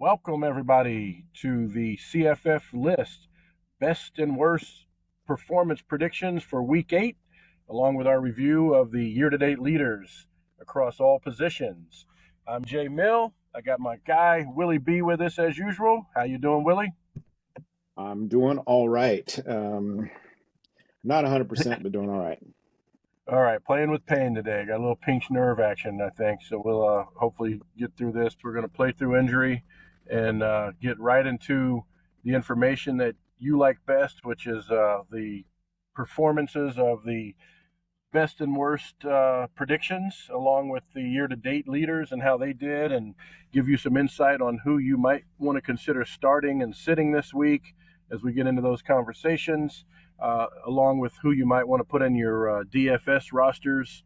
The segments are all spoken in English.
Welcome, everybody, to the CFF list best and worst performance predictions for week 8, along with our review of the year to date leaders across all positions. I'm Jay Mill. I got my guy, Willie B, with us as usual. How you doing, Willie? I'm doing all right. Not 100%, but doing all right. All right, playing with pain today. Got a little pinched nerve action, I think. So we'll hopefully get through this. We're going to play through injury and get right into the information that you like best, which is the performances of the best and worst predictions, along with the year-to-date leaders and how they did, and give you some insight on who you might want to consider starting and sitting this week as we get into those conversations, along with who you might want to put in your DFS rosters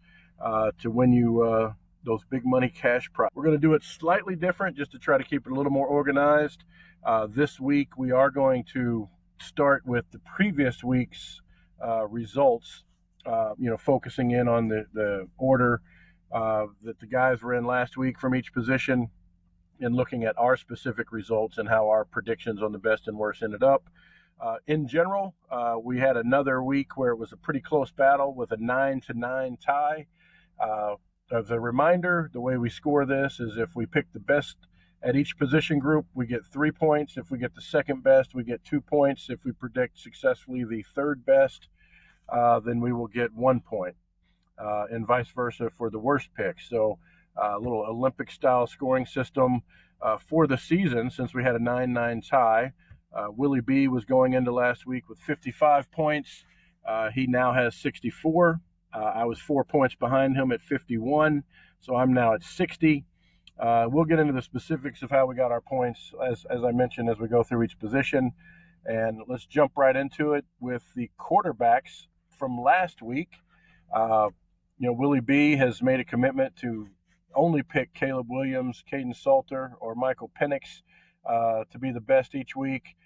to win you those big money cash prizes. We're going to do it slightly different just to try to keep it a little more organized. This week, we are going to start with the previous week's results, focusing in on the order that the guys were in last week from each position and looking at our specific results and how our predictions on the best and worst ended up. In general, we had another week where it was a pretty close battle with a 9-9 tie. As a reminder, the way we score this is if we pick the best at each position group, we get 3 points. If we get the second best, we get 2 points. If we predict successfully the third best, then we will get 1 point, and vice versa for the worst pick. So a little Olympic-style scoring system for the season, since we had a 9-9 tie. Willie B was going into last week with 55 points. He now has 64. I was 4 points behind him at 51, so I'm now at 60. We'll get into the specifics of how we got our points, as I mentioned, as we go through each position. And let's jump right into it with the quarterbacks from last week. Willie B has made a commitment to only pick Caleb Williams, Caden Salter, or Michael Penix to be the best each week.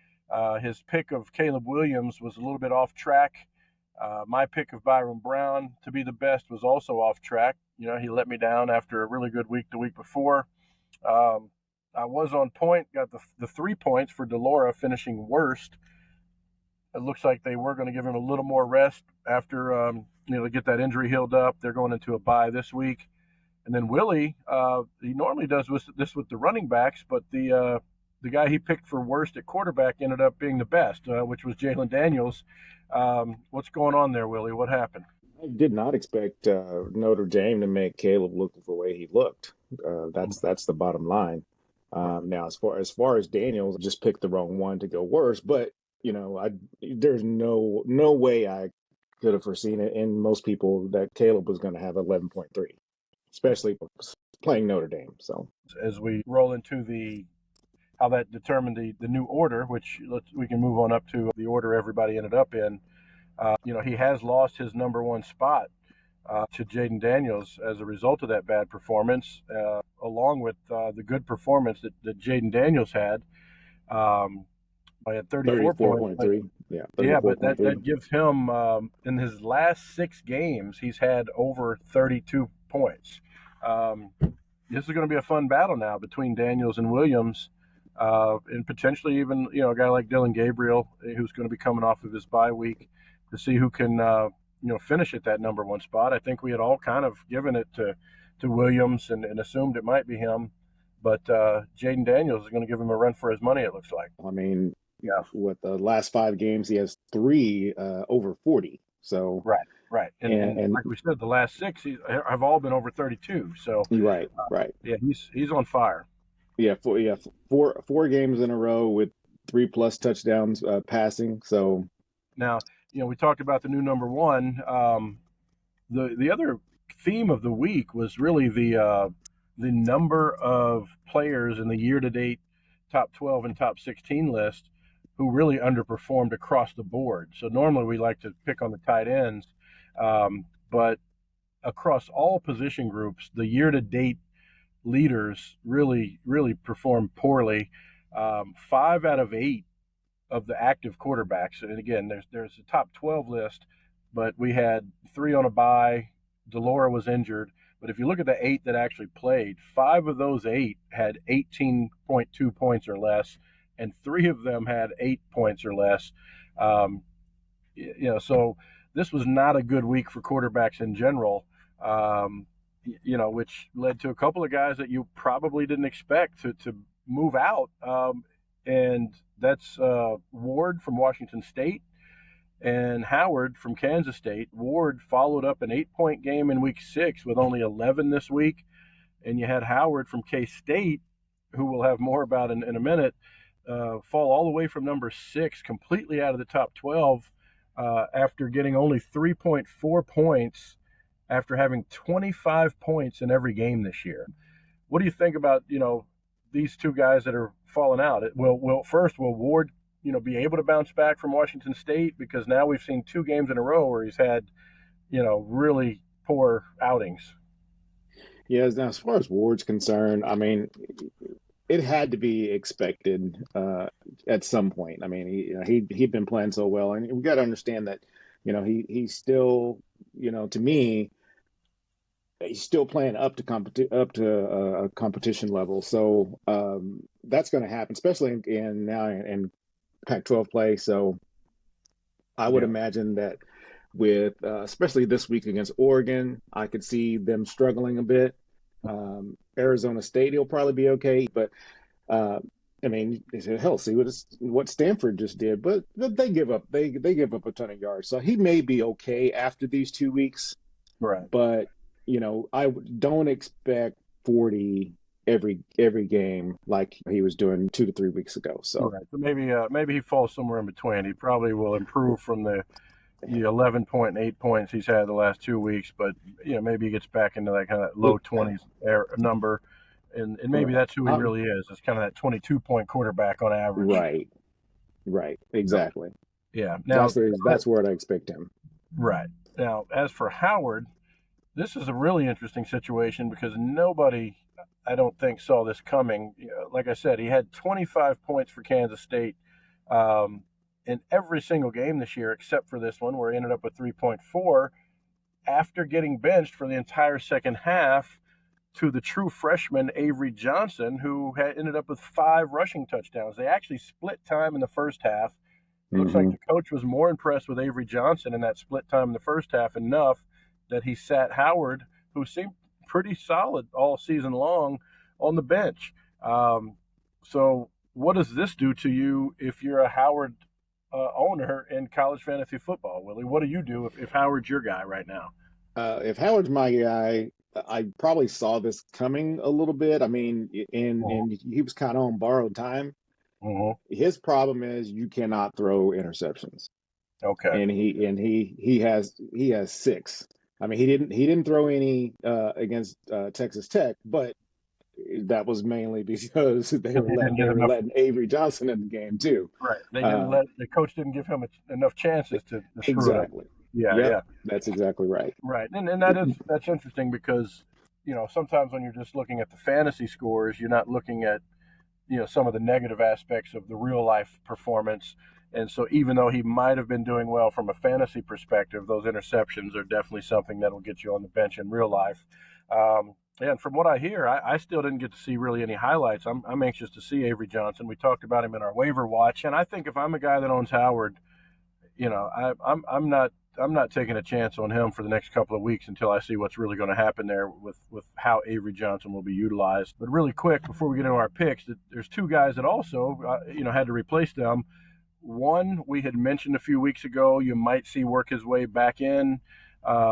His pick of Caleb Williams was a little bit off track. My pick of Byron Brown to be the best was also off track. He let me down after a really good week the week before. I was on point, got the 3 points for Delora finishing worst. It looks like they were going to give him a little more rest after, to get that injury healed up. They're going into a bye this week. And then Willie, he normally does this with the running backs, but the guy he picked for worst at quarterback ended up being the best, which was Jalen Daniels. What's going on there, Willie? What happened? I did not expect Notre Dame to make Caleb look the way he looked. That's the bottom line. Now, as far as Daniels, I just picked the wrong one to go worst. But there's no way I could have foreseen it, and most people that Caleb was going to have 11.3, especially playing Notre Dame. So as we roll into how that determined the new order, which we can move on up to the order everybody ended up in. He has lost his number one spot to Jaden Daniels as a result of that bad performance, along with the good performance that Jaden Daniels had. I had 34 points. 34.3. Yeah, Yeah, but 34.3. that gives him, in his last 6 games, he's had over 32 points. This is going to be a fun battle now between Daniels and Williams, and potentially even a guy like Dylan Gabriel, who's going to be coming off of his bye week, to see who can finish at that number one spot. I think we had all kind of given it to Williams and assumed it might be him, but Jaden Daniels is going to give him a run for his money, it looks like. I mean, yeah, with the last 5 games, he has 3 over 40. So Right, and like we said, the last 6 have all been over 32. So right. yeah, he's on fire. Yeah, four games in a row with 3+ touchdowns passing. So now, we talked about the new number one. The other theme of the week was really the number of players in the year-to-date top 12 and top 16 list who really underperformed across the board. So normally we like to pick on the tight ends, but across all position groups, the year-to-date leaders really, really performed poorly. 5 out of 8 of the active quarterbacks, and again, there's a top 12 list, but we had 3 on a bye. Delora was injured, But if you look at the 8 that actually played, 5 of those 8 had 18.2 points or less, and 3 of them had 8 points or less. Um, so this was not a good week for quarterbacks in general. Which led to a couple of guys that you probably didn't expect to move out. And that's Ward from Washington State and Howard from Kansas State. Ward followed up an 8-point game in week 6 with only 11 this week. And you had Howard from K-State, who we'll have more about in a minute, fall all the way from number 6, completely out of the top 12 after getting only 3.4 points after having 25 points in every game this year. What do you think about, these two guys that are falling out? Will Ward, be able to bounce back from Washington State? Because now we've seen 2 games in a row where he's had, really poor outings. Yeah, now as far as Ward's concerned, I mean, it had to be expected at some point. I mean, he'd been playing so well, and we got to understand that, he's still, to me, he's still playing up to a competition level. So that's going to happen, especially in Pac-12 play. So I would imagine that with especially this week against Oregon, I could see them struggling a bit. Arizona State, he'll probably be okay, but I mean, hell, see what Stanford just did, but they give up a ton of yards, so he may be okay after these 2 weeks, right? But I don't expect 40 every game like he was doing 2 to 3 weeks ago. So, right. So maybe he falls somewhere in between. He probably will improve from the 11.8 points he's had the last 2 weeks, but maybe he gets back into that kind of low 20s number, and maybe that's who he really is. It's kind of that 22-point quarterback on average. Right, exactly. Yeah, now that's where I expect him. Right. Now, as for Howard, this is a really interesting situation because nobody, I don't think, saw this coming. Like I said, he had 25 points for Kansas State. In every single game this year, except for this one, where he ended up with 3.4, after getting benched for the entire second half to the true freshman Avery Johnson, who had ended up with 5 rushing touchdowns. They actually split time in the first half. It looks like the coach was more impressed with Avery Johnson in that split time in the first half enough that he sat Howard, who seemed pretty solid all season long, on the bench. So what does this do to you if you're a Howard owner in college fantasy football, Willie? What do you do if Howard's your guy right now? If Howard's my guy, I probably saw this coming a little bit. I mean, and he was kind of on borrowed time. His problem is you cannot throw interceptions. Okay. And he has 6. I mean, he didn't throw any against Texas Tech, but that was mainly because they were letting Avery Johnson in the game too. Right. They didn't the coach didn't give him enough chances to screw exactly. It up. Yeah. That's exactly right. Right. And that's interesting because, sometimes when you're just looking at the fantasy scores, you're not looking at, some of the negative aspects of the real life performance. And so even though he might have been doing well from a fantasy perspective, those interceptions are definitely something that will get you on the bench in real life. And from what I hear, I still didn't get to see really any highlights. I'm anxious to see Avery Johnson. We talked about him in our waiver watch, and I think if I'm a guy that owns Howard, I'm not taking a chance on him for the next couple of weeks until I see what's really going to happen there with how Avery Johnson will be utilized. But really quick, before we get into our picks, there's 2 guys that also had to replace them. One we had mentioned a few weeks ago, you might see work his way back in,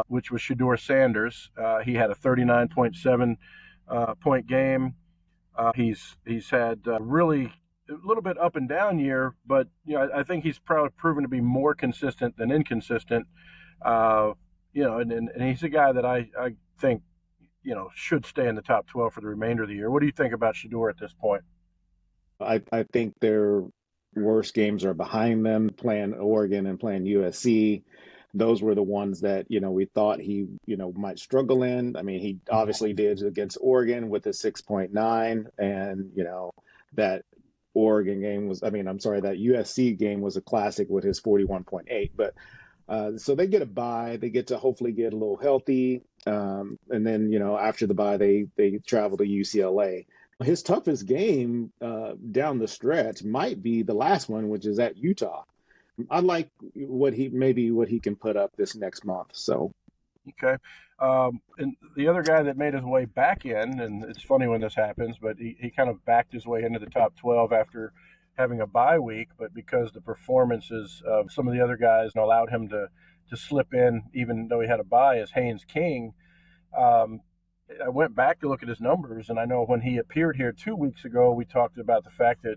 which was Shedeur Sanders. He had a 39.7 point game. He's had really a little bit up and down year, but I think he's probably proven to be more consistent than inconsistent. And he's a guy that I think should stay in the top 12 for the remainder of the year. What do you think about Shedeur at this point? I think their worst games are behind them, playing Oregon and playing USC. Those were the ones that, we thought he, might struggle in. I mean, he obviously did against Oregon with a 6.9, and, that Oregon game was, that USC game was a classic with his 41.8. But So they get a bye. They get to hopefully get a little healthy, and then after the bye, they travel to UCLA. His toughest game down the stretch might be the last one, which is at Utah. I like what he can put up this next month. So Okay. And the other guy that made his way back in, and it's funny when this happens, but he kind of backed his way into the top 12 after having a bye week, but because the performances of some of the other guys allowed him to slip in, even though he had a bye, is Haynes King. Um, I went back to look at his numbers, and I know when he appeared here 2 weeks ago, we talked about the fact that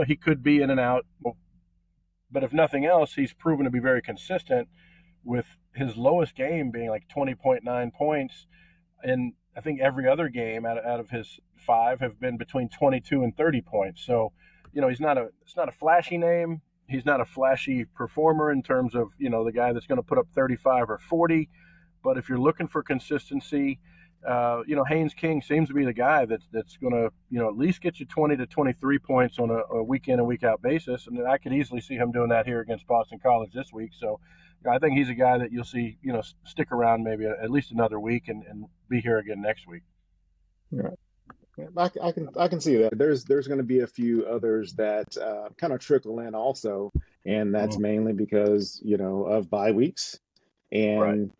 he could be in and out, but if nothing else, he's proven to be very consistent with his lowest game being like 20.9 points. And I think every other game out of his five have been between 22 and 30 points. So, it's not a flashy name. He's not a flashy performer in terms of, the guy that's going to put up 35 or 40. But if you're looking for consistency, Haynes King seems to be the guy that's going to, at least get you 20 to 23 points on a week in and week out basis. And I could easily see him doing that here against Boston College this week. So I think he's a guy that you'll see, stick around maybe at least another week and be here again next week. yeah, I can see that. There's going to be a few others that kind of trickle in also, and that's Mm, mainly because of bye weeks. right. And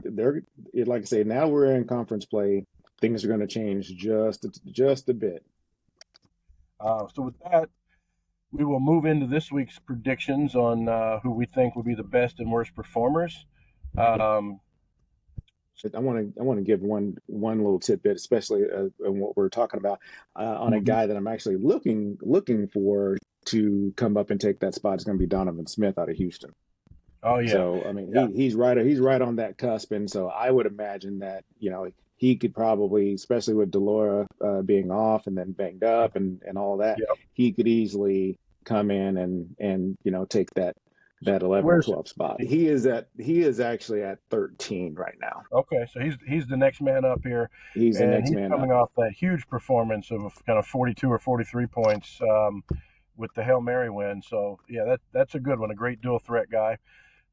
they're like I say, now we're in conference play. Things are going to change just a bit. So with that, we will move into this week's predictions on who we think will be the best and worst performers. Um, I want to give one little tidbit, especially on what we're talking about, on a mhm. guy that I'm actually looking for to come up and take that spot. Is going to be Donovan Smith out of Houston. Oh yeah, So I mean, yeah, he's right on that cusp, and so I would imagine that he could probably, especially with Delora being off and then banged up and all that, yeah. he could easily come in and take So that 11 or where's 12 spot. He is actually at 13 right now. okay? So he's the next man up here, He's the and next he's man coming up. off that huge performance of kind of 42 or 43 points with the Hail Mary win. So yeah, that's a good one, a great dual threat guy.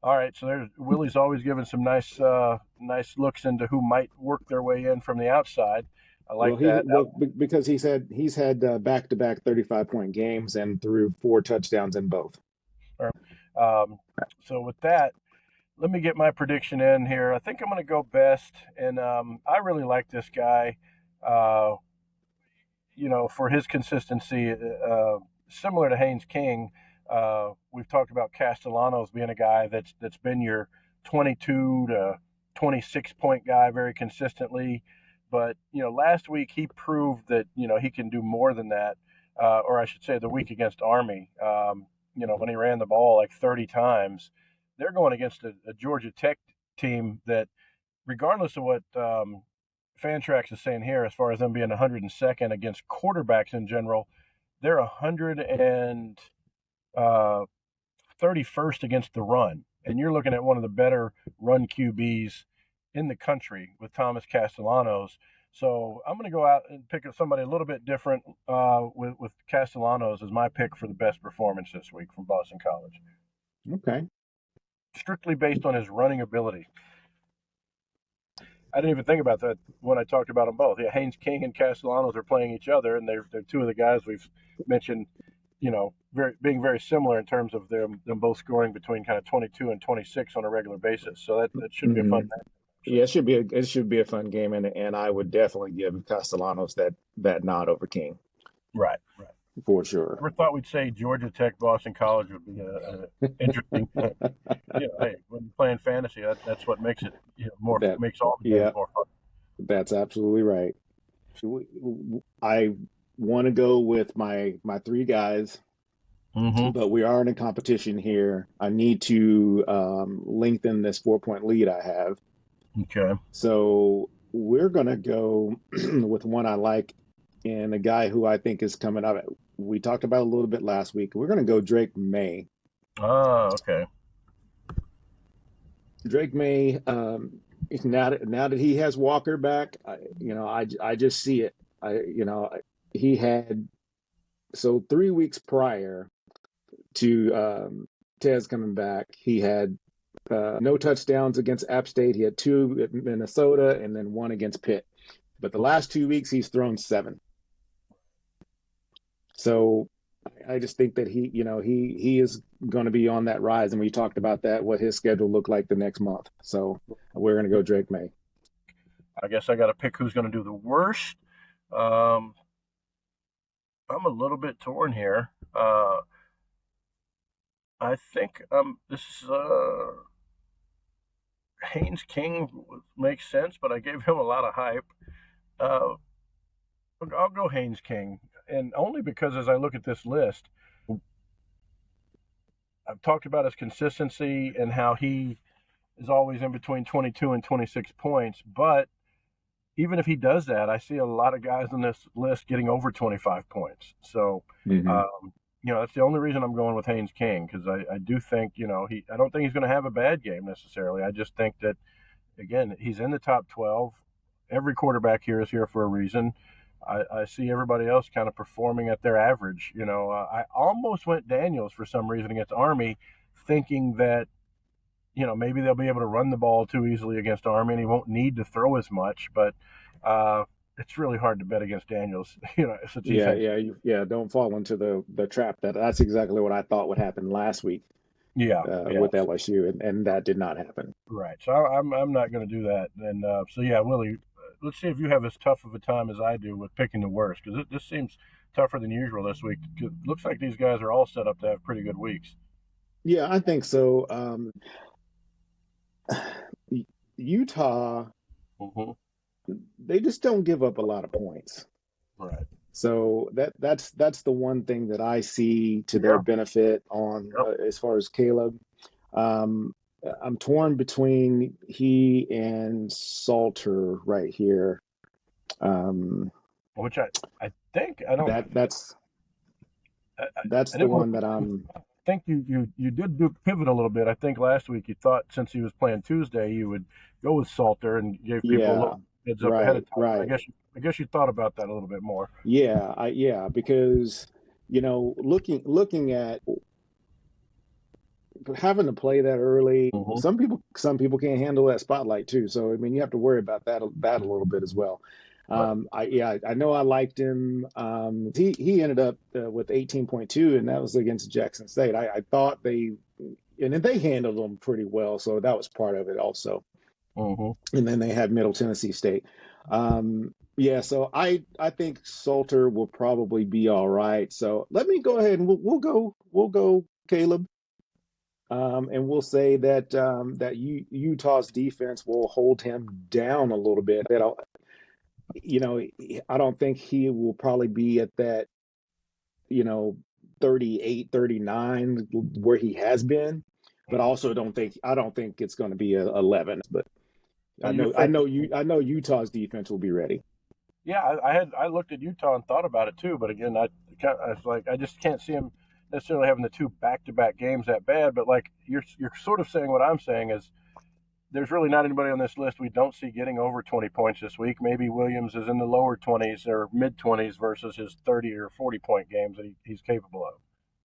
All right, so there's Willie's always giving some nice looks into who might work their way in from the outside. I Well, like that. because he's had back-to-back 35-point games and threw 4 touchdowns in both. Um, so with that, let me get my prediction in here. I think I'm going to go best, and I really like this guy. Uh, for his consistency, similar to Haynes King. We've talked about Castellanos being a guy that's been your 22 to 26 point guy very consistently. But last week he proved that he can do more than that, or I should say, the week against Army. When he ran the ball like 30 times, they're going against a Georgia Tech team that, regardless of what Fantrax is saying here, as far as them being 102nd against quarterbacks in general, they're 131st against the run. And you're looking at one of the better run QBs in the country with Thomas Castellanos. So I'm going to go out and pick somebody a little bit different with Castellanos as my pick for the best performance this week from Boston College, Okay. strictly based on his running ability. I didn't even think about that when I talked about them both. Yeah, Haynes King and Castellanos are playing each other, and they're two of the guys we've mentioned. Being very similar in terms of them both scoring between kind of 22 and 26 on a regular basis. So that should be a fun Hmm. match, Yeah, actually. it should be a fun game, and I would definitely give Castellanos that nod over King Right, right. for sure. Never thought we'd say Georgia Tech, Boston College would be a interesting. Hey, when you're playing fantasy, that's what makes it more That makes all the games yeah, more fun. that's absolutely right. I want to go with my three guys, Mm-hmm. but we are in a competition here. I need to lengthen this 4-point lead I have. Okay. So we're gonna go with one I like and a guy who I think is coming up. We talked about a little bit last week. We're gonna go Drake May. Ah, okay. Drake May. Now that he has Walker back, I just see it. He had, so 3 weeks prior to Tez coming back, he had no touchdowns against App State. He had 2 at Minnesota and then 1 against Pitt. But the last 2 weeks, he's thrown 7. So I just think that he is going to be on that rise. And we talked about that, what his schedule looked like the next month. So we're going to go Drake May. I guess I got to pick who's going to do the worst. I'm a little bit torn here. I think this is Haynes King makes sense, but I gave him a lot of hype. Uh, I'll go Haynes King, and only because as I look at this list, I've talked about his consistency and how he is always in between 22 and 26 points. But even if he does that, I see a lot of guys on this list getting over 25 points. So, that's the only reason I'm going with Haynes King, because I do think, I don't think he's going to have a bad game necessarily. I just think that, again, he's in the top 12. Every quarterback here is here for a reason. I see everybody else kind of performing at their average. I almost went Daniels for some reason against Army, thinking that, maybe they'll be able to run the ball too easily against Army and he won't need to throw as much. But it's really hard to bet against Daniels. Yeah. Don't fall into the trap. That's exactly what I thought would happen last week. Yeah, with LSU, and that did not happen. Right. So I'm not going to do that. And Willie, let's see if you have as tough of a time as I do with picking the worst, because this seems tougher than usual this week. It looks like these guys are all set up to have pretty good weeks. Yeah, I think so. Utah, they just don't give up a lot of points. Right. So that's the one thing that I see to their benefit on as far as Caleb. I'm torn between he and Salter right here. Which I think I don't. That's the one that I'm. I think you did pivot a little bit. I think last week you thought since he was playing Tuesday you would go with Salter and give people a little heads up ahead of time. Right. I guess you thought about that a little bit more. Yeah, because looking at having to play that early, some people can't handle that spotlight too. So I mean, you have to worry about that a little bit as well. I know I liked him. He ended up with 18.2, and that was against Jackson State. I thought they handled them pretty well, so that was part of it also. And then they had Middle Tennessee State. So I think Salter will probably be all right. So let me go ahead and we'll go Caleb. And we'll say that Utah's defense will hold him down a little bit. I don't think he will probably be at that, 38, 39 where he has been, but also I don't think it's going to be 11. But I know Utah's defense will be ready. Yeah, I looked at Utah and thought about it too, but again, I was like, I just can't see him necessarily having the 2 back-to-back games that bad. But like you're sort of saying what I'm saying is there's really not anybody on this list we don't see getting over 20 points this week. Maybe Williams is in the lower 20s or mid-20s versus his 30 or 40-point games that he's capable of.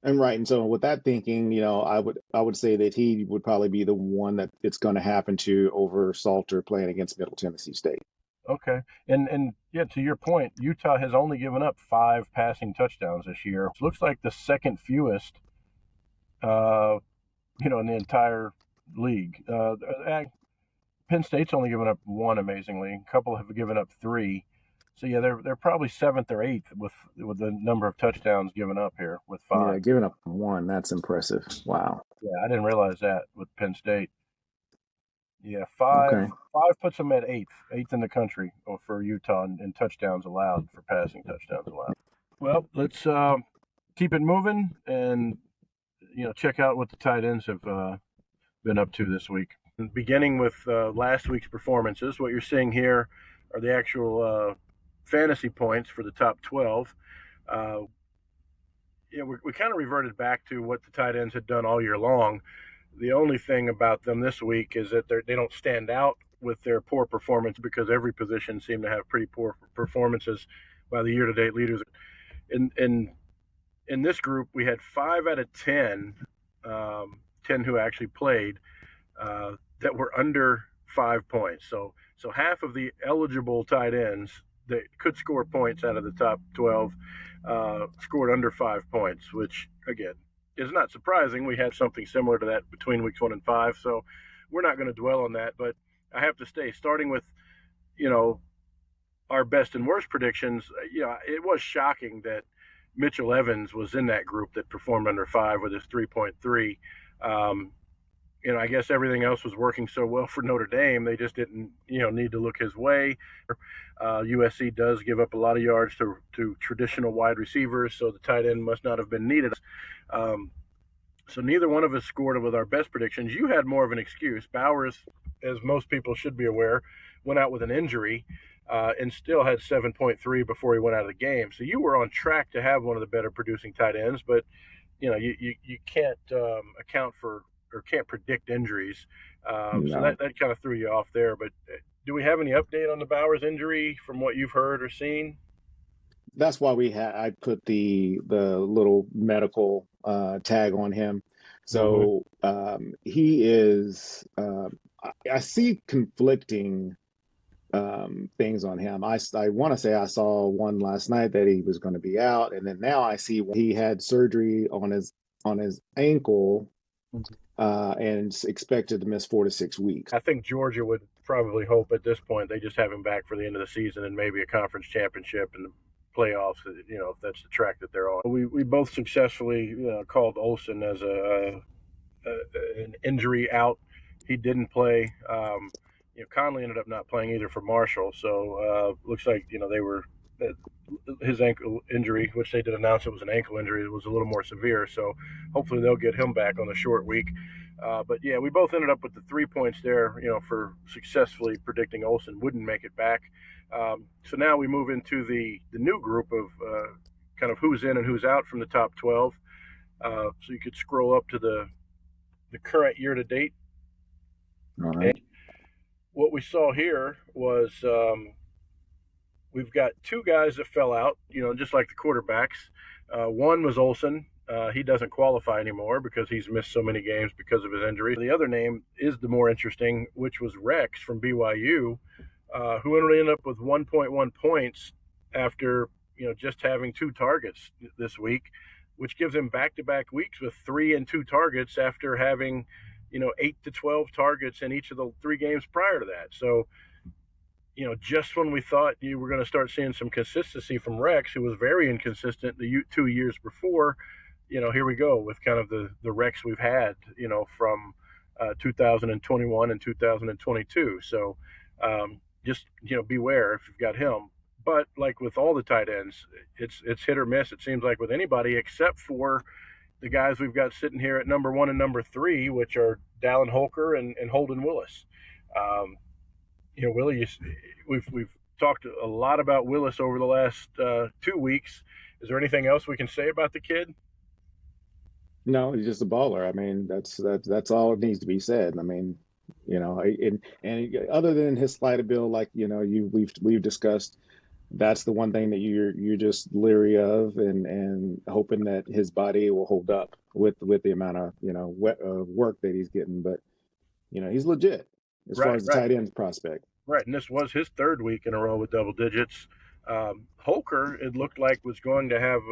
And so with that thinking, I would say that he would probably be the one that it's going to happen to over Salter playing against Middle Tennessee State. Okay. And yeah, to your point, Utah has only given up 5 passing touchdowns this year. It looks like the second fewest, in the entire league. Penn State's only given up 1, amazingly. A couple have given up 3. So yeah, they're probably 7th or 8th with the number of touchdowns given up here with 5. Yeah, giving up 1, that's impressive. Wow. Yeah, I didn't realize that with Penn State. Yeah, 5 puts them at 8th in the country for Utah in touchdowns allowed, for passing touchdowns allowed. Well, let's keep it moving and check out what the tight ends have been up to this week. Beginning with last week's performances, what you're seeing here are the actual fantasy points for the top 12. We kind of reverted back to what the tight ends had done all year long. The only thing about them this week is that they don't stand out with their poor performance, because every position seemed to have pretty poor performances by the year-to-date leaders. In this group, we had 5 out of 10 who actually played, that were under 5 points. So half of the eligible tight ends that could score points out of the top 12 scored under 5 points, which again is not surprising. We had something similar to that between weeks 1 and 5, so we're not going to dwell on that. But I have to stay starting with you know our best and worst predictions. It was shocking that Mitchell Evans was in that group that performed under 5 with his 3.3. Um, I guess everything else was working so well for Notre Dame, they just didn't, need to look his way. USC does give up a lot of yards to traditional wide receivers, so the tight end must not have been needed. Um, so neither one of us scored with our best predictions. You had more of an excuse. Bowers, as most people should be aware, went out with an injury and still had 7.3 before he went out of the game. So you were on track to have one of the better producing tight ends, but you can't account for or can't predict injuries. So No, that kind of threw you off there. But do we have any update on the Bowers injury from what you've heard or seen? that's why I put the little medical tag on him. Mm-hmm. So he is. I see conflicting things on him. I want to say I saw one last night that he was going to be out, and then now I see he had surgery on his ankle and is expected to miss 4 to 6 weeks. I think Georgia would probably hope at this point they just have him back for the end of the season and maybe a conference championship and the playoffs. If that's the track that they're on. We both successfully called Olsen as an injury out. He didn't play. Conley ended up not playing either for Marshall. So looks like they were his ankle injury, which they did announce it was an ankle injury, was a little more severe. So hopefully they'll get him back on the short week. But yeah, we both ended up with the 3 points there, for successfully predicting Olsen wouldn't make it back. So now we move into the new group of kind of who's in and who's out from the top 12. So you could scroll up to the current year to date. All And right. what we saw here was we've got two guys that fell out, just like the quarterbacks. One was Olsen. He doesn't qualify anymore because he's missed so many games because of his injury. The other name is the more interesting, which was Rex from BYU, who ended up with 1.1 points after just having 2 targets this week, which gives him back-to-back weeks with 3 and 2 targets after having 8 to 12 targets in each of the 3 games prior to that. So just when we thought you were going to start seeing some consistency from Rex, who was very inconsistent the 2 years before, here we go with kind of the Rex we've had, from 2021 and 2022. So just beware if you've got him. But like with all the tight ends, it's hit or miss. It seems like with anybody except for the guys we've got sitting here at number 1 and number 3, which are Dallin Holker and Holden Willis. Um, Willie, we've talked a lot about Willis over the last 2 weeks. Is there anything else we can say about the kid? No, he's just a baller. I mean, that's all it needs to be said. I mean, and other than his slight ability, like we've discussed, that's the one thing that you're just leery of, and hoping that his body will hold up with the amount of work that he's getting. But he's legit as far Right, as the right, tight ends prospect. right. And this was his 3rd week in a row with double digits. Holker, it looked like, was going to have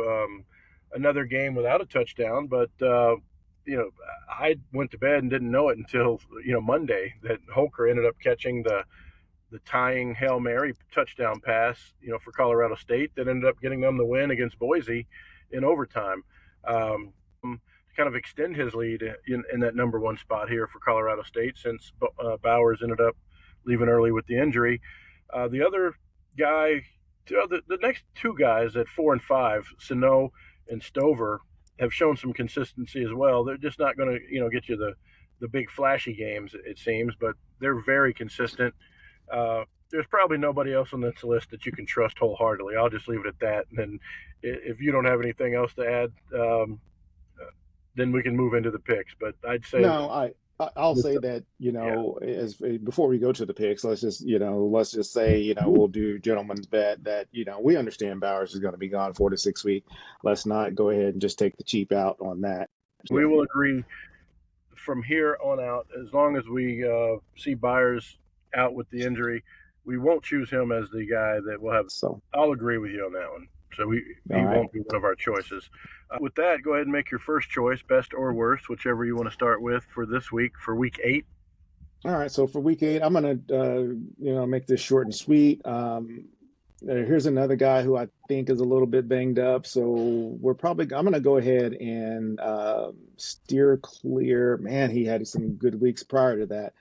another game without a touchdown, but I went to bed and didn't know it until Monday that Holker ended up catching the tying Hail Mary touchdown pass, for Colorado State that ended up getting them the win against Boise in overtime. To kind of extend his lead in that number 1 spot here for Colorado State, since Bowers ended up leaving early with the injury. The other guy, the next 2 guys at 4 and 5, Sano and Stover, have shown some consistency as well. They're just not going to, get you the big flashy games, it seems, but they're very consistent. There's probably nobody else on this list that you can trust wholeheartedly. I'll just leave it at that. And then if you don't have anything else to add, then we can move into the picks. But I'd say, No, I'll just, say that, yeah, as before we go to the picks, let's just say, we'll do gentleman's bet that, we understand Bowers is going to be gone 4 to 6 weeks. Let's not go ahead and just take the cheap out on that. we Yeah. will agree from here on out, as long as we see Byers out with the injury, we won't choose him as the guy that will have. So, I'll agree with you on that one. So all he right. won't be one of our choices. With that, go ahead and make your first choice, best or worst, whichever you want to start with for this week, for week 8. All right. So for week 8, I'm gonna make this short and sweet. Here's another guy who I think is a little bit banged up. So I'm gonna go ahead and steer clear. Man, he had some good weeks prior to that,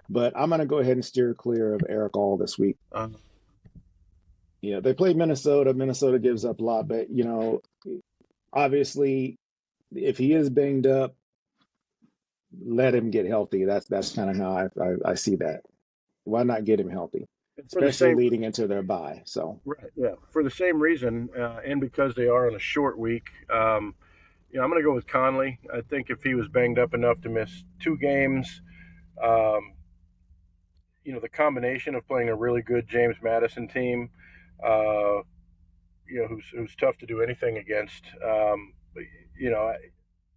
but I'm gonna go ahead and steer clear of Eric All this week. Yeah, they played Minnesota. Minnesota gives up a lot, but obviously, if he is banged up, let him get healthy. That's kind of how I see that. Why not get him healthy, For the especially same, leading into their bye? So, right, yeah, for the same reason, and because they are on a short week, I'm going to go with Conley. I think if he was banged up enough to miss 2 games, um, the combination of playing a really good James Madison team, uh, who's tough to do anything against. You know,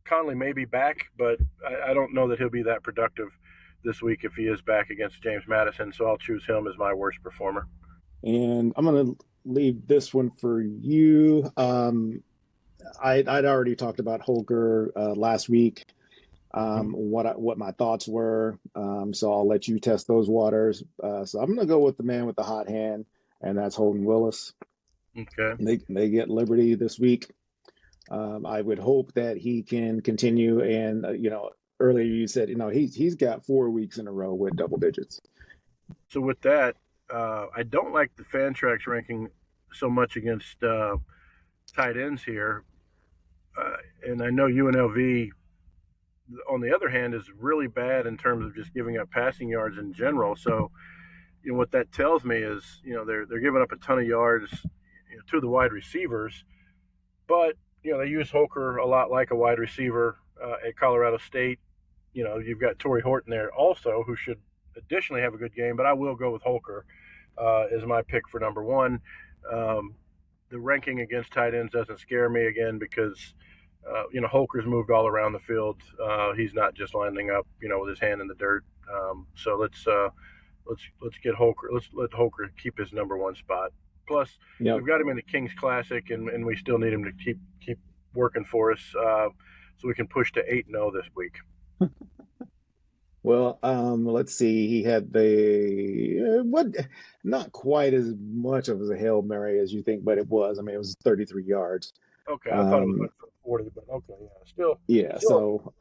Conley may be back, but I don't know that he'll be that productive this week if he is back against James Madison. So I'll choose him as my worst performer. and I'm gonna leave this one for you. I'd already talked about Holger last week. Mm-hmm. What my thoughts were. So I'll let you test those waters. So I'm gonna go with the man with the hot hand, and that's Holden Willis. Okay. They get Liberty this week. I would hope that he can continue. And earlier you said he's got 4 weeks in a row with double digits. So with that, I don't like the Fantrax ranking so much against tight ends here, and I know UNLV, on the other hand, is really bad in terms of just giving up passing yards in general. So what that tells me is they're giving up a ton of yards to the wide receivers, but they use Holker a lot like a wide receiver at Colorado State. You've got Torrey Horton there also, who should additionally have a good game, but I will go with Holker as my pick for number one. The ranking against tight ends doesn't scare me again because Holker's moved all around the field. He's not just lining up with his hand in the dirt. So let's get Holker. Let's let Holker keep his number one spot. Plus, Yep. we've got him in the Kings Classic, and we still need him to keep working for us, so we can push to 8-0 this week. Well, let's see. He had not quite as much of a Hail Mary as you think, but it was. I mean, it was 33 yards. Okay, I thought it was Um, like for 40, but okay, yeah, yeah, still, so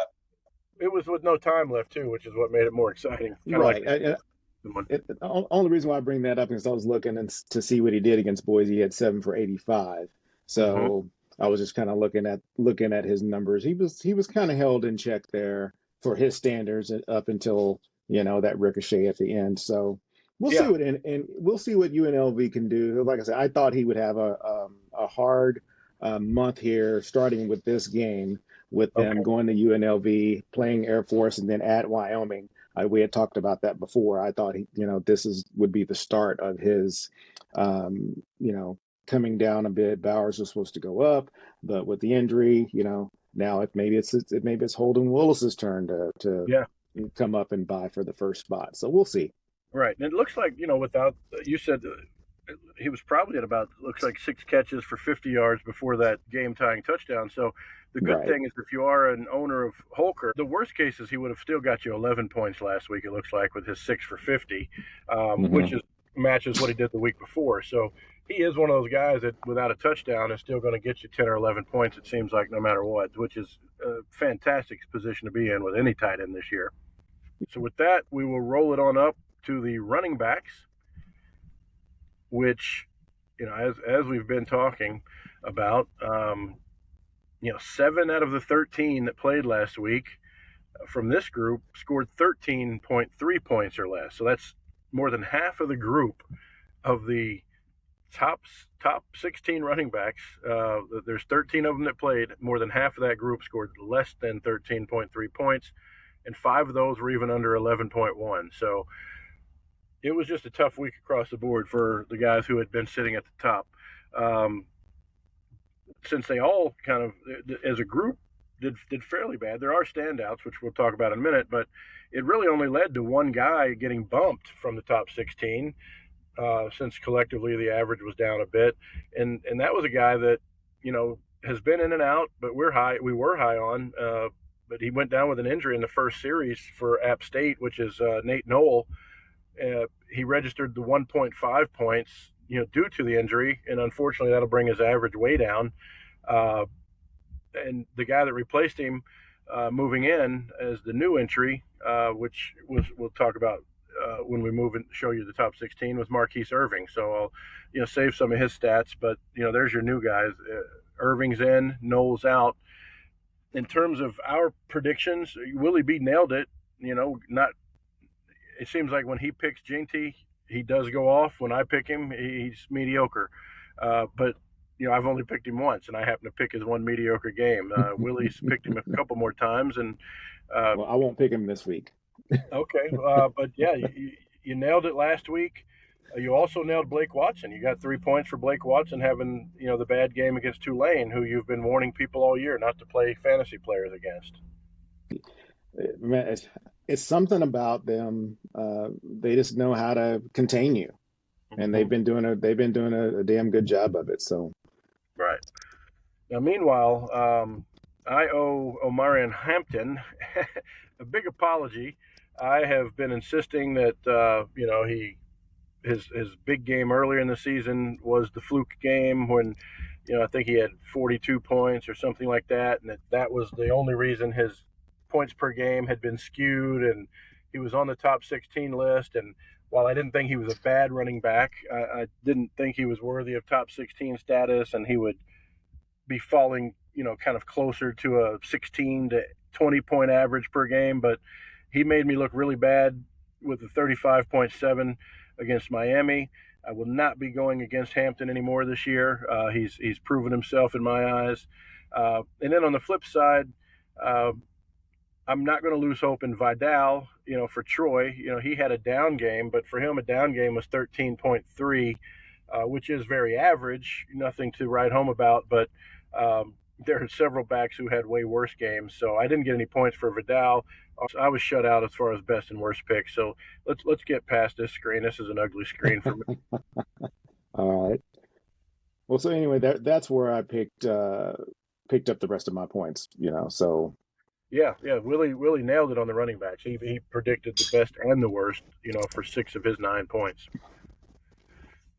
it was with no time left too, which is what made it more exciting. Kind of like right. the one. The only reason why I bring that up is I was looking to see what he did against Boise. He had 7 for 85. Mm-hmm. So I was just kind of looking at his numbers. He was kind of held in check there for his standards up until that ricochet at the end. So we'll see Yeah. and we'll see what UNLV can do. Like I said, I thought he would have a hard month here, starting with this game with them Okay. going to UNLV, playing Air Force, and then at Wyoming. We had talked about that before. I thought would be the start of his, coming down a bit. Bowers was supposed to go up, but with the injury, now maybe it's Holden Willis's turn to Yeah. come up and vie for the first spot. So we'll see. Right. And it looks like without you said he was probably at about looks like 6 catches for 50 yards before that game tying touchdown. So the good Right. thing is if you are an owner of Holker, the worst case is he would have still got you 11 points last week. It looks like with his 6 for 50, which Hmm. is matches what he did the week before. So he is one of those guys that without a touchdown is still going to get you 10 or 11 points. It seems like no matter what, which is a fantastic position to be in with any tight end this year. So with that, we will roll it on up to the running backs, which as we've been talking about, 7 out of the 13 that played last week from this group scored 13.3 points or less. So that's more than half of the group of the top 16 running backs. There's 13 of them that played. More than half of that group scored less than 13.3 points, and 5 of those were even under 11.1. So it was just a tough week across the board for the guys who had been sitting at the top. Since they all kind of, as a group, did fairly bad. There are standouts, which we'll talk about in a minute, but it really only led to one guy getting bumped from the top 16, since collectively the average was down a bit, and that was a guy that has been in and out, but we were high on. But he went down with an injury in the first series for App State, which is Nate Knoll. He registered the 1.5 points, due to the injury, and unfortunately that'll bring his average way down. Uh, and the guy that replaced him, moving in as the new entry, which we'll talk about when we move and show you the top 16, was Marquise Irving. So I'll save some of his stats, but there's your new guys. Irving's in, Knowles out. In terms of our predictions, Willie B nailed it. Not. It seems like when he picks Ginty, he does go off. When I pick him, he's mediocre. But I've only picked him once, and I happen to pick his one mediocre game. Willie's picked him a couple more times, and Well, I won't pick him this week. okay. But yeah, you nailed it last week. You also nailed Blake Watson. You got 3 points for Blake Watson having the bad game against Tulane, who you've been warning people all year not to play fantasy players against. Man, it's something about them. They just know how to contain you, and they've Mhm. been doing a damn good job of it. So Right. Now, meanwhile, I owe Omarion Hampton a big apology. I have been insisting that his big game earlier in the season was the fluke game when I think he had 42 points or something like that, and that was the only reason his points per game had been skewed, and he was on the top 16 list. And while I didn't think he was a bad running back, I didn't think he was worthy of top 16 status, and he would be falling, kind of closer to a 16 to 20 point average per game. But he made me look really bad with a 35.7 against Miami. I will not be going against Hampton anymore this year. He's proven himself in my eyes. And then on the flip side, uh, I'm not going to lose hope in Vidal. For Troy, he had a down game, but for him, a down game was 13.3, which is very average. Nothing to write home about, but there are several backs who had way worse games. So I didn't get any points for Vidal. I was shut out as far as best and worst picks. So let's get past this screen. This is an ugly screen for me. all right. Well, so anyway, that's where I picked up the rest of my points. So Yeah, yeah. Willie nailed it on the running backs. He predicted the best and the worst, for 6 of his 9 points.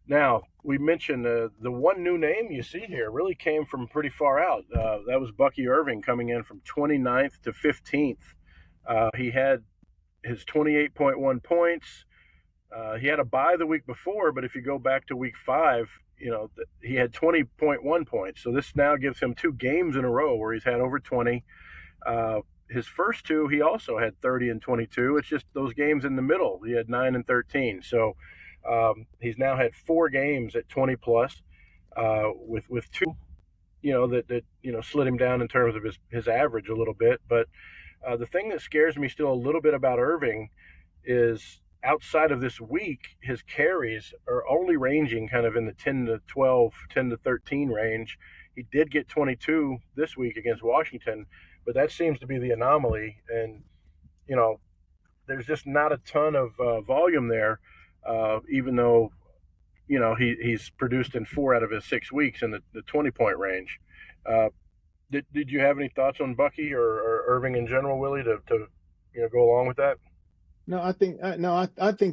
Now, we mentioned the one new name you see here really came from pretty far out. That was Bucky Irving coming in from 29th to 15th. He had his 28.1 points. He had a bye the week before, but if you go back to week 5, he had 20.1 points. So this now gives him 2 games in a row where he's had over 20. His first 2, he also had 30 and 22. It's just those games in the middle. He had 9 and 13. So he's now had 4 games at 20 plus, with 2, that slid him down in terms of his average a little bit. But the thing that scares me still a little bit about Irving is outside of this week, his carries are only ranging kind of in the 10 to 12, 10 to 13 range. He did get 22 this week against Washington, but that seems to be the anomaly. And, there's just not a ton of volume there, even though, he's produced in 4 out of his 6 weeks in the 20-point range. Uh, did you have any thoughts on Bucky or Irving in general, Willie, to go along with that? no, I think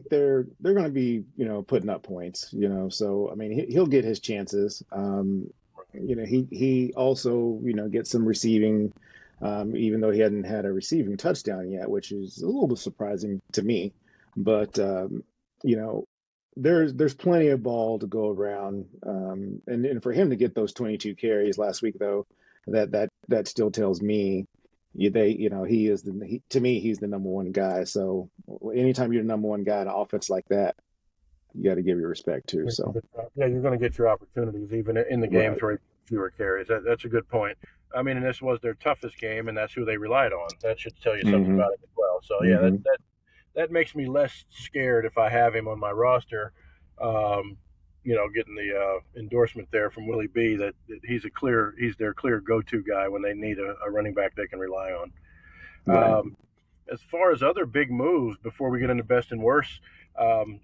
they're going to be putting up points. So I mean he'll get his chances. He also gets some receiving, even though he hadn't had a receiving touchdown yet, which is a little bit surprising to me. But you know, there's plenty of ball to go around, and for him to get those 22 carries last week, though, that still tells me he is to me he's the number one guy. So anytime you're the number one guy in an offense like that, you got to give your respect too. So Yeah, you're going to get your opportunities even in the games right. where fewer carries. That's a good point. I mean, and this was their toughest game, and that's who they relied on. That should tell you something Hmm. about it as well. So yeah, Hmm. that makes me less scared if I have him on my roster. Um, getting the endorsement there from Willie B that he's their clear go-to guy when they need a running back they can rely on. Right. As far as other big moves, before we get into best and worst,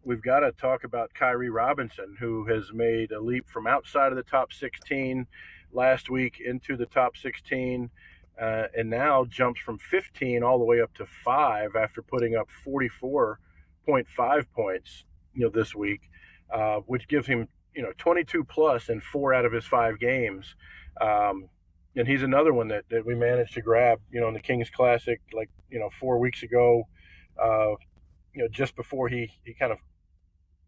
we've got to talk about Kyrie Robinson, who has made a leap from outside of the top 16 last week into the top 16, and now jumps from 15 all the way up to 5 after putting up 44.5 points, this week, which gives him, 22 plus in 4 out of his 5 games. Um, and he's another one that we managed to grab, in the Kings Classic, like 4 weeks ago, uh, just before he kind of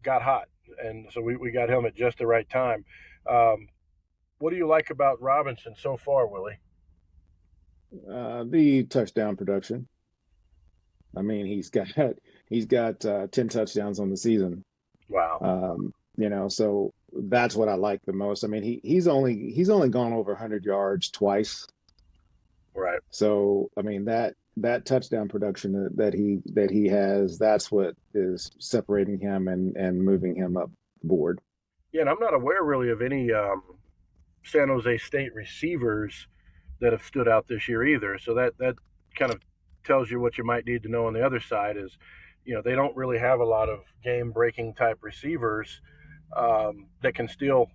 got hot, and so we got him at just the right time. Um, what do you like about Robinson so far, Willie? The touchdown production. I mean, he's got 10 touchdowns on the season. Wow. So that's what I like the most. I mean, he's only gone over 100 yards twice. Right. So I mean that touchdown production that he has, that's what is separating him and moving him up board. Yeah, and I'm not aware really of any San Jose State receivers that have stood out this year either. So that kind of tells you what you might need to know on the other side is, they don't really have a lot of game breaking type receivers that can steal,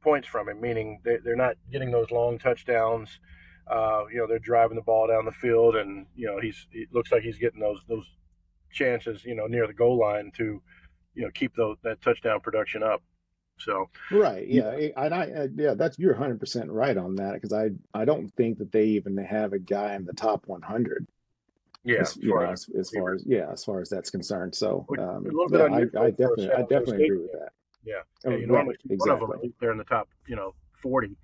points from him. Meaning they're not getting those long touchdowns. They're driving the ball down the field, and it looks like he's getting those chances, near the goal line to, keep that touchdown production up. So Right. Yeah. Yeah, that's you're 100% right on that because I don't think that they even have a guy in the top 100 yeah, as as you far know as as far receivers, as yeah, as far as that's concerned. So, which is a little bit yeah, I unusual for a definitely San I Jose definitely State agree with team. that. Yeah, Oh, yeah, you normally right. see one of them Exactly. at least there in the top, 40.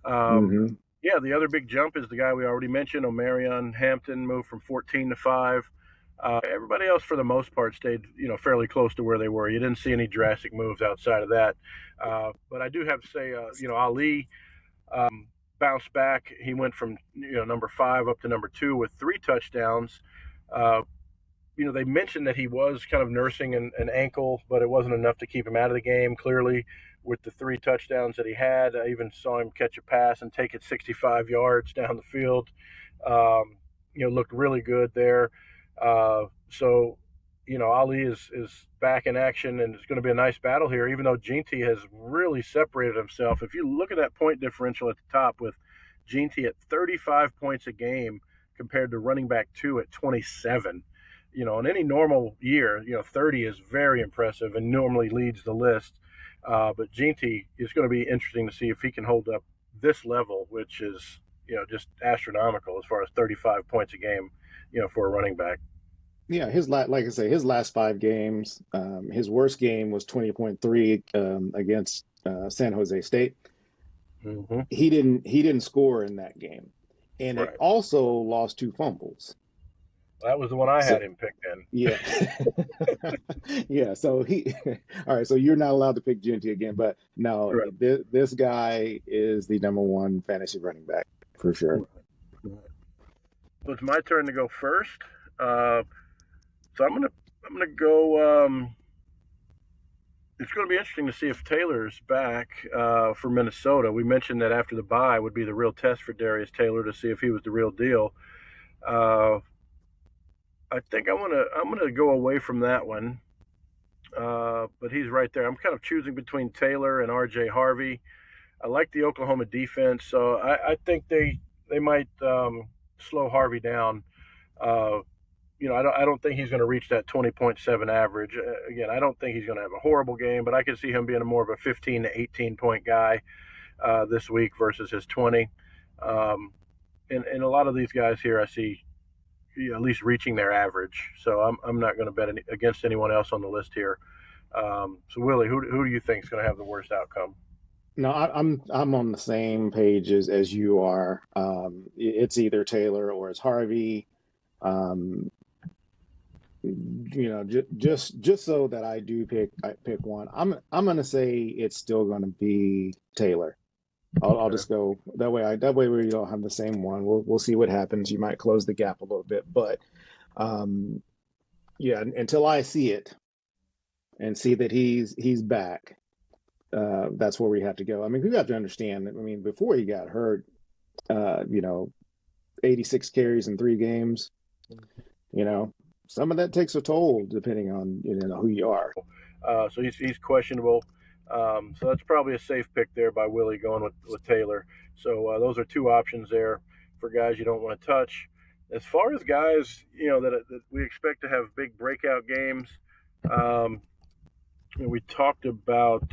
Um, Hmm. yeah, the other big jump is the guy we already mentioned, Omarion Hampton, moved from 14 to 5. Everybody else, for the most part, stayed fairly close to where they were. You didn't see any drastic moves outside of that. But I do have to say, Ali bounced back. He went from number 5 up to number 2 with 3 touchdowns. Uh, they mentioned that he was kind of nursing an ankle, but it wasn't enough to keep him out of the game. Clearly, with the 3 touchdowns that he had, I even saw him catch a pass and take it 65 yards down the field. Looked really good there. So, Ali is back in action, and it's going to be a nice battle here. Even though Ginty has really separated himself, if you look at that point differential at the top with Ginty at 35 points a game compared to running back 2 at 27. In any normal year, 30 is very impressive and normally leads the list. But Ginty is going to be interesting to see if he can hold up this level, which is, just astronomical as far as 35 points a game, for a running back. Yeah, like I say, his last 5 games, his worst game was 20.3 against San Jose State. Mm-hmm. He didn't score in that game, and it Right. also lost 2 fumbles. That was the one I So had him picked in. yeah, yeah. So all right. So you're not allowed to pick Ginty again, but no, Right. this guy is the number one fantasy running back for sure. Right. Right. So it's my turn to go first. Uh, so I'm gonna go. It's going to be interesting to see if Taylor's back for Minnesota. We mentioned that after the bye would be the real test for Darius Taylor to see if he was the real deal. Uh, I think I'm gonna go away from that one, but he's right there. I'm kind of choosing between Taylor and R.J. Harvey. I like the Oklahoma defense, so I think they might slow Harvey down. Uh, I don't think he's going to reach that 20.7 average. Again, I don't think he's going to have a horrible game, but I can see him being more of a 15 to 18 point guy this week versus his 20. Um, and a lot of these guys here, I see at least reaching their average. So I'm not going to bet against anyone else on the list here. So Willie, who do you think is going to have the worst outcome? No, I'm on the same page as you are. It's either Taylor or it's Harvey. Um, just so that I pick one. I'm gonna say it's still gonna be Taylor. I'll Okay. just go that way we don't have the same one. We'll see what happens. You might close the gap a little bit, but yeah, until I see it and see that he's back, that's where we have to go. I mean, we have to understand that. I mean, before he got hurt, you know, 86 carries in 3 games. You know, some of that takes a toll depending on who you are. So he's questionable. So that's probably a safe pick there by Willie going with Taylor. So those are two options there for guys you don't want to touch. As far as guys, that we expect to have big breakout games, we talked about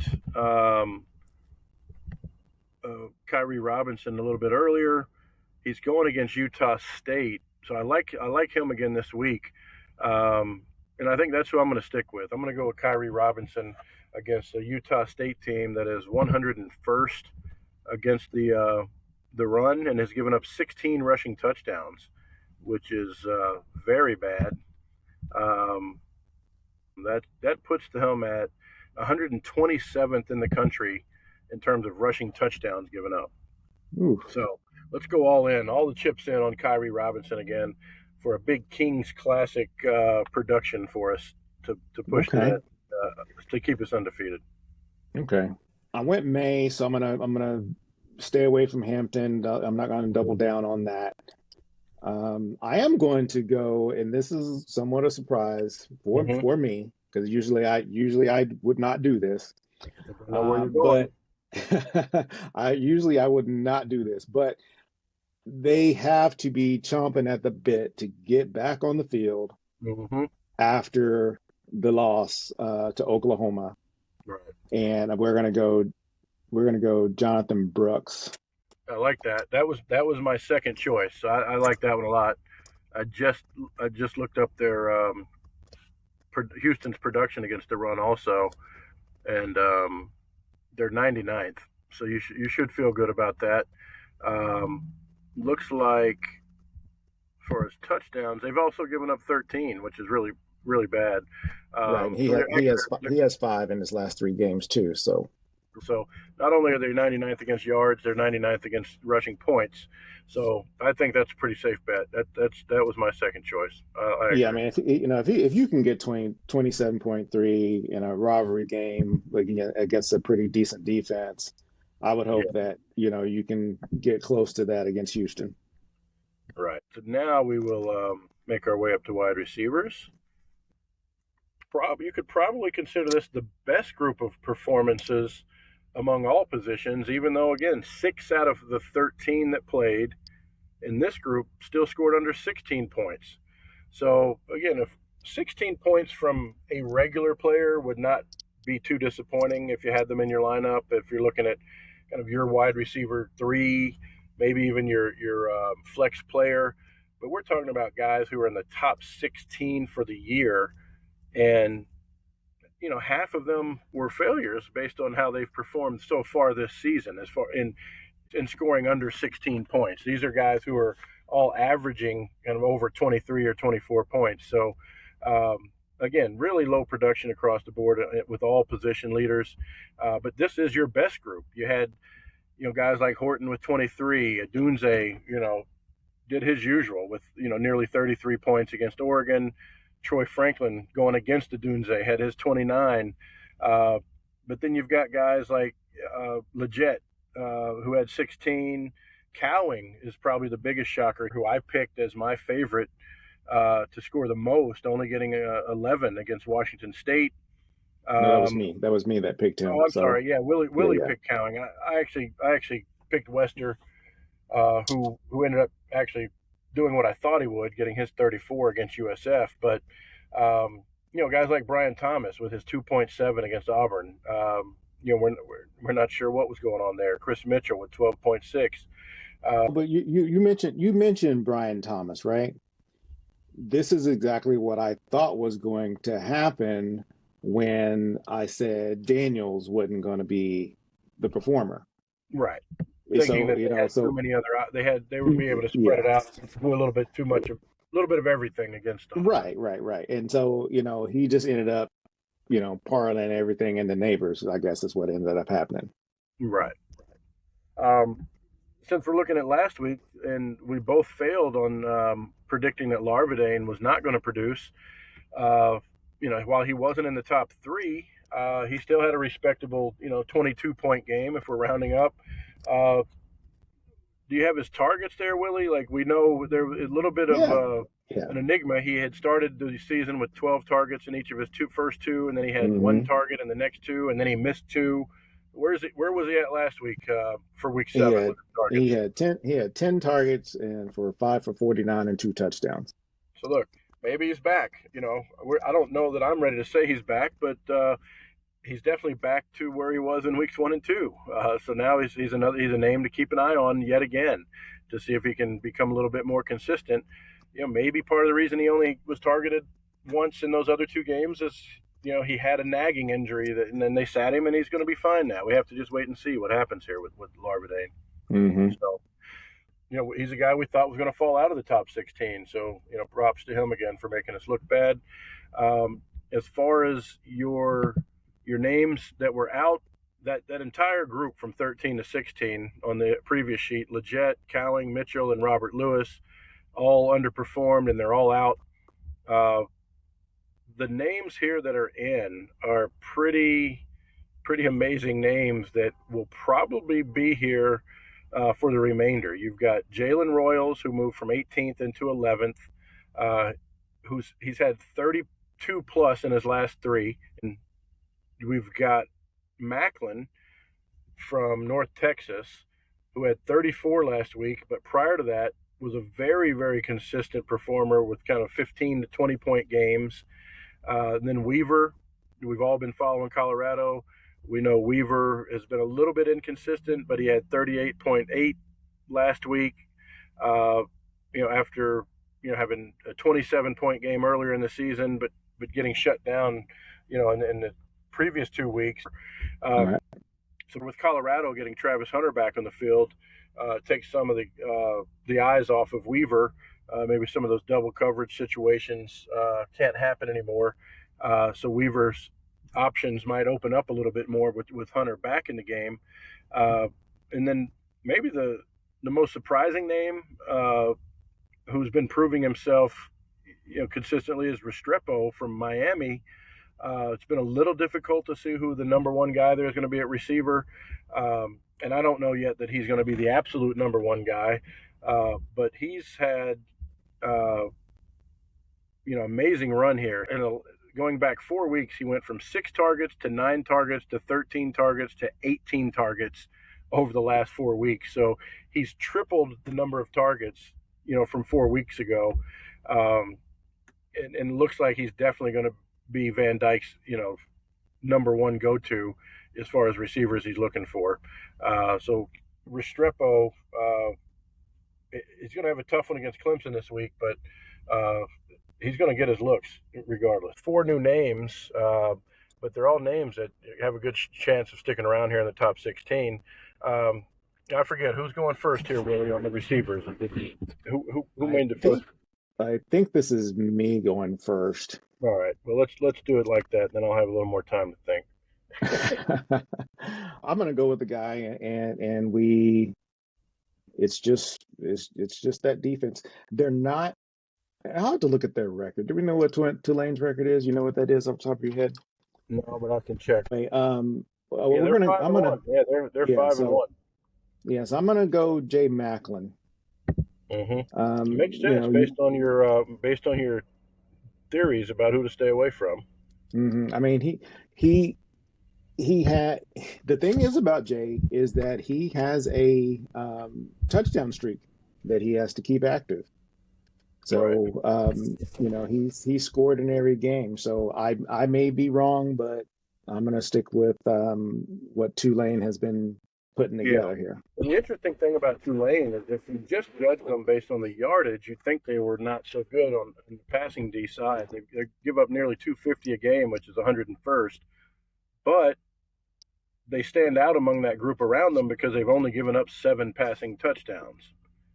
Kyrie Robinson a little bit earlier. He's going against Utah State, so I like him again this week. And I think that's who I'm going to stick with. I'm going to go with Kyrie Robinson against a Utah State team that is 101st against the run and has given up 16 rushing touchdowns, which is very bad. That puts them at 127th in the country in terms of rushing touchdowns given up. Ooh. So let's go all in, all the chips in on Kyrie Robinson again for a big Kings Classic production for us to push that to keep us undefeated. Okay, I went May, so I'm gonna stay away from Hampton. I'm not going to double down on that. I am going to go, and this is somewhat a surprise for me because usually I would not do this. I know where you're going. But I would not do this, but they have to be chomping at the bit to get back on the field after the loss to Oklahoma. Right. And we're gonna go Jonathan Brooks. I like that. That was my second choice. So I like that one a lot. I just looked up their Houston's production against the run also, and they're 99th. So you should feel good about that. Looks like for his touchdowns, they've also given up 13, which is really really bad. Right. He has 5 in his last 3 games too. So not only are they 99th against yards, they're 99th against rushing points. So I think that's a pretty safe bet. That was my second choice. I mean, if you can get 27.3 in a rivalry game against a pretty decent defense, I would hope that you can get close to that against Houston. Right. So now we will make our way up to wide receivers. You could probably consider this the best group of performances among all positions, even though, again, 6 out of the 13 that played in this group still scored under 16 points. So, again, if 16 points from a regular player would not be too disappointing if you had them in your lineup, if you're looking at kind of your wide receiver 3, maybe even your flex player. But we're talking about guys who are in the top 16 for the year, and half of them were failures based on how they've performed so far this season as far in scoring under 16 points. These are guys who are all averaging kind of over 23 or 24 points. So again, really low production across the board with all position leaders. But this is your best group. You had guys like Horton with 23, Adunze, did his usual with nearly 33 points against Oregon. Troy Franklin going against Adunze had his 29. But then you've got guys like Leggett, who had 16. Cowing is probably the biggest shocker, who I picked as my favorite to score the most, only getting 11 against Washington State. No, that was me. That was me that picked him. Oh, I'm sorry. Yeah, Willie picked Cowing. I actually picked Wester, who ended up actually doing what I thought he would, getting his 34 against USF. But guys like Brian Thomas with his 2.7 against Auburn. We're not sure what was going on there. Chris Mitchell with 12.6. But you mentioned Brian Thomas, right? This is exactly what I thought was going to happen when I said Daniels wasn't going to be the performer. Right. Thinking that they had so many other, they would be able to spread it out, do a little bit of everything against them. Right. And so he just ended up parlaying everything into Neighbors. I guess is what ended up happening. Right. Since we're looking at last week, and we both failed on predicting that Larvadain was not going to produce, while he wasn't in the top 3, He still had a respectable, 22-point game if we're rounding up. Uh, do you have his targets there, Willie? Like we know there was a little bit of Yeah, yeah. an enigma. He had started the season with 12 targets in each of his first two, and then he had one hmm target in the next two, and then he missed two. Where was he at last week for week He 7 had with his targets? he had 10 targets and for 5 for 49 and 2 touchdowns. So look, maybe he's back. I don't know that I'm ready to say he's back, but he's definitely back to where he was in weeks 1 and 2. So now he's a name to keep an eye on yet again to see if he can become a little bit more consistent. Maybe part of the reason he only was targeted once in those other 2 games is he had a nagging injury and then they sat him and he's going to be fine now. We have to just wait and see what happens here with Larvadain. hmm So he's a guy we thought was going to fall out of the top 16. So props to him again for making us look bad. As far as your names that were out, that entire group from 13 to 16 on the previous sheet, Leggett, Cowling, Mitchell, and Robert Lewis, all underperformed and they're all out. Uh, the names here that are in are pretty amazing names that will probably be here for the remainder. You've got Jalen Royals, who moved from 18th into 11th, uh, he's had 32 plus in his last 3, and we've got Macklin from North Texas, who had 34 last week, but prior to that was a very, very consistent performer with kind of 15 to 20-point games. And then Weaver, we've all been following Colorado. We know Weaver has been a little bit inconsistent, but he had 38.8 last week. After having a 27-point game earlier in the season, but getting shut down, in the previous 2 weeks. Uh, Right. so with Colorado getting Travis Hunter back on the field, takes some of the eyes off of Weaver. Maybe some of those double coverage situations can't happen anymore. So Weaver's options might open up a little bit more with Hunter back in the game. And then maybe the most surprising name who's been proving himself consistently is Restrepo from Miami. It's been a little difficult to see who the number one guy there is going to be at receiver. And I don't know yet that he's going to be the absolute number one guy. But he's had, amazing run here. And going back 4 weeks, he went from 6 targets to 9 targets to 13 targets to 18 targets over the last 4 weeks. So he's tripled the number of targets, from 4 weeks ago. And looks like he's definitely going to be Van Dyke's, number one go-to as far as receivers he's looking for. So Restrepo, he's going to have a tough one against Clemson this week, but he's going to get his looks regardless. 4 new names, but they're all names that have a good chance of sticking around here in the top 16. I forget who's going first here, Willie, on the receivers. Who I made the first? think I think this is me going first. All right. Well, let's do it like that. Then I'll have a little more time to think. I'm gonna go with the guy, and we. It's just that defense. They're not. I have to look at their record. Do we know what Tulane's record is? You know what that is off the top of your head? No, but I can check. Hey, well, Yeah, we're they're gonna. five I'm and gonna. one. Yeah, they're Yeah. five and So one. yes, I'm gonna go Jay Macklin. Makes sense based on your theories about who to stay away from. I mean, he he had the thing is about Jay is that he has a touchdown streak that he has to keep active. Right. So he's scored in every game. So I may be wrong, but I'm gonna stick with what Tulane has been putting Yeah. together here. And the interesting thing about Tulane is if you just judge them based on the yardage, you'd think they were not so good on the passing D side. They give up nearly 250 a game, which is 101st. But they stand out among that group around them because they've only given up 7 passing touchdowns,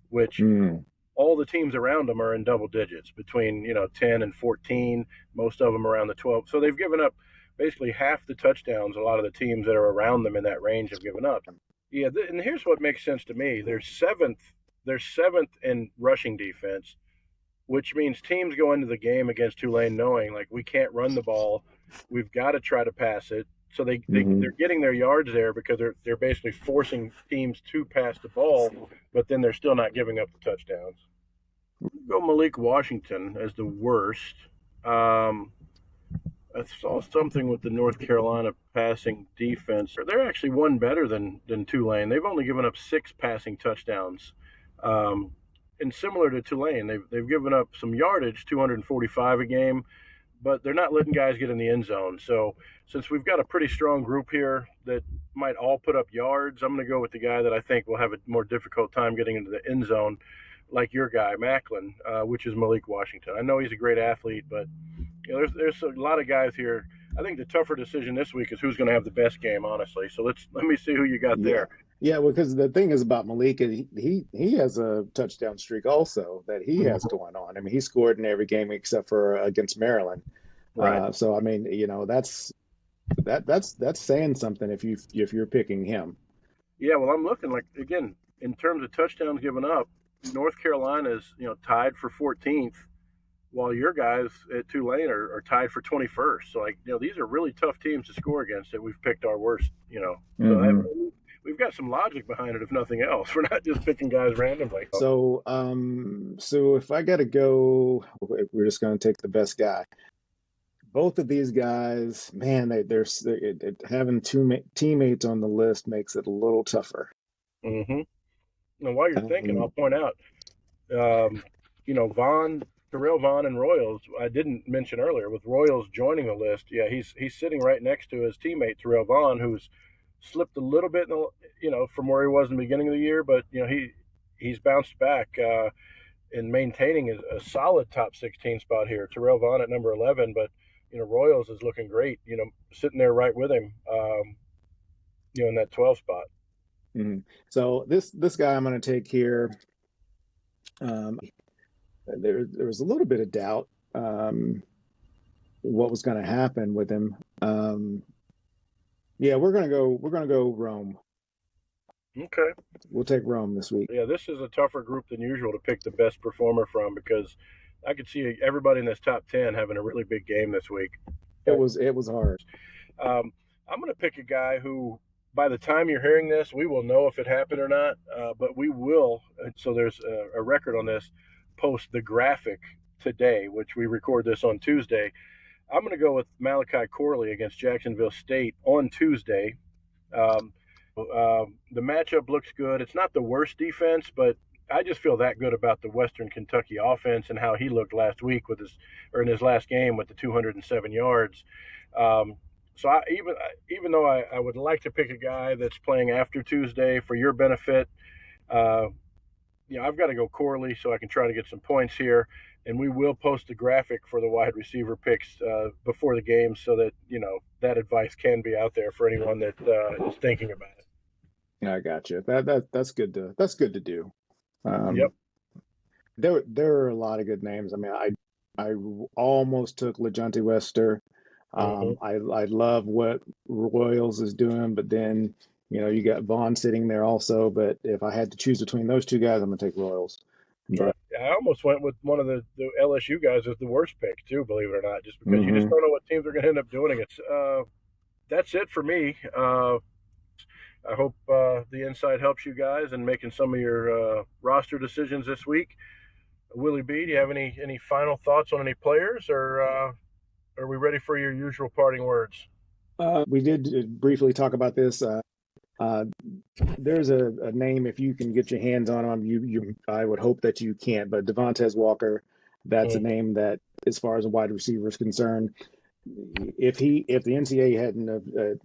which Mm, all the teams around them are in double digits between 10 and 14, most of them around the 12. So they've given up basically half the touchdowns a lot of the teams that are around them in that range have given up. Yeah, and here's what makes sense to me. They're seventh in rushing defense, which means teams go into the game against Tulane knowing like we can't run the ball, we've got to try to pass it. So they're getting their yards there because they're basically forcing teams to pass the ball, but then they're still not giving up the touchdowns. Go Malik Washington as the worst. I saw something with the North Carolina passing defense. They're actually one better than Tulane. They've only given up 6 passing touchdowns. And similar to Tulane, they've given up some yardage, 245 a game, but they're not letting guys get in the end zone. So since we've got a pretty strong group here that might all put up yards, I'm going to go with the guy that I think will have a more difficult time getting into the end zone, like your guy Macklin, which is Malik Washington. I know he's a great athlete, but there's a lot of guys here. I think the tougher decision this week is who's going to have the best game, honestly. So let me see who you got Yeah. there. Yeah, because the thing is about Malik, he has a touchdown streak also that he has going on. I mean, he scored in every game except for against Maryland. Right. So I mean, that's saying something if you're picking him. Yeah, well, I'm looking like again in terms of touchdowns given up, North Carolina is tied for 14th, while your guys at Tulane are tied for 21st. So like these are really tough teams to score against. That we've picked our worst. So we've got some logic behind it, if nothing else. We're not just picking guys randomly. So so if I got to go, we're just going to take the best guy. Both of these guys, man, having two teammates on the list makes it a little tougher. Mm-hmm. Now, while you're thinking, I'll point out, Terrell Vaughn and Royals. I didn't mention earlier with Royals joining the list. Yeah, he's sitting right next to his teammate Terrell Vaughn, who's slipped a little bit, from where he was in the beginning of the year, but he's bounced back in maintaining a solid top 16 spot here. Terrell Vaughn at number 11, but Royals is looking great. Sitting there right with him. In that 12 spot. Mm-hmm. So this guy I'm going to take here. There was a little bit of doubt what was going to happen with him. Yeah, we're gonna go Rome. Okay. We'll take Rome this week. Yeah, this is a tougher group than usual to pick the best performer from because I could see everybody in this top 10 having a really big game this week. It was hard. I'm going to pick a guy who, by the time you're hearing this, we will know if it happened or not. But we will. So there's a record on this. Post the graphic today, which we record this on Tuesday. I'm going to go with Malachi Corley against Jacksonville State on Tuesday. The matchup looks good. It's not the worst defense, but I just feel that good about the Western Kentucky offense and how he looked last week in his last game with the 207 yards. So even though I would like to pick a guy that's playing after Tuesday for your benefit, I've got to go Corley so I can try to get some points here. And we will post a graphic for the wide receiver picks before the game so that, that advice can be out there for anyone that is thinking about it. I got you. That's good to do. Yep. There are a lot of good names. I mean, I almost took LeJohntay Wester. I love what Royals is doing, but then you got Vaughn sitting there also. But if I had to choose between those two guys, I'm gonna take Royals. But I almost went with one of the LSU guys as the worst pick too, believe it or not, just because you just don't know what teams are going to end up doing. That's it for me. I hope the insight helps you guys in making some of your roster decisions this week. Willie B, do you have any final thoughts on any players, or are we ready for your usual parting words? We did briefly talk about this. There's a name, if you can get your hands on him, I would hope that you can't, but Devontae Walker, that's a name that, as far as a wide receiver is concerned, if the NCAA hadn't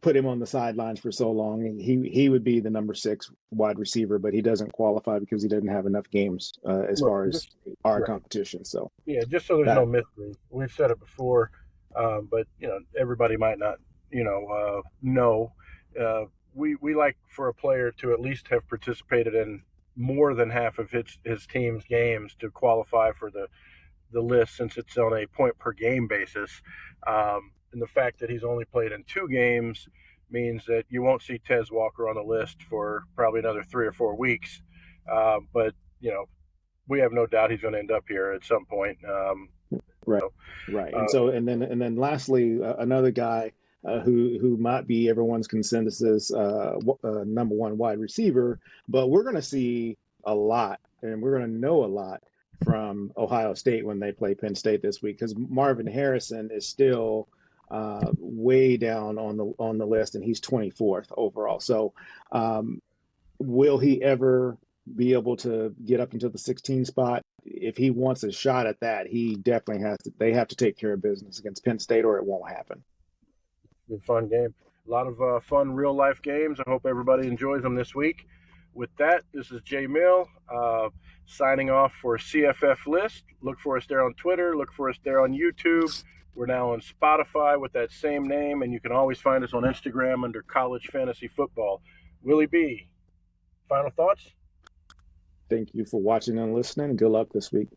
put him on the sidelines for so long, he would be the number 6 wide receiver, but he doesn't qualify because he doesn't have enough games as far as our competition. So just so there's no mystery, we've said it before, but everybody might not know. We like for a player to at least have participated in more than half of his team's games to qualify for the list, since it's on a point per game basis. And the fact that he's only played in 2 games means that you won't see Tez Walker on the list for probably another 3 or 4 weeks. But we have no doubt he's going to end up here at some point. Right, So, right. And uh, so, and then lastly, another guy who might be everyone's consensus number one wide receiver, but we're going to see a lot, and we're going to know a lot from Ohio State when they play Penn State this week, because Marvin Harrison is still way down on the list, and he's 24th overall. So, um, will he ever be able to get up into the 16 spot? If he wants a shot at that, he definitely has to. They have to take care of business against Penn State, or it won't happen. Good fun game. A lot of fun real life games. I hope everybody enjoys them this week. With that, this is Jay Mill signing off for CFF List. Look for us there on Twitter. Look for us there on YouTube. We're now on Spotify with that same name, and you can always find us on Instagram under College Fantasy Football. Willie B, final thoughts? Thank you for watching and listening. Good luck this week.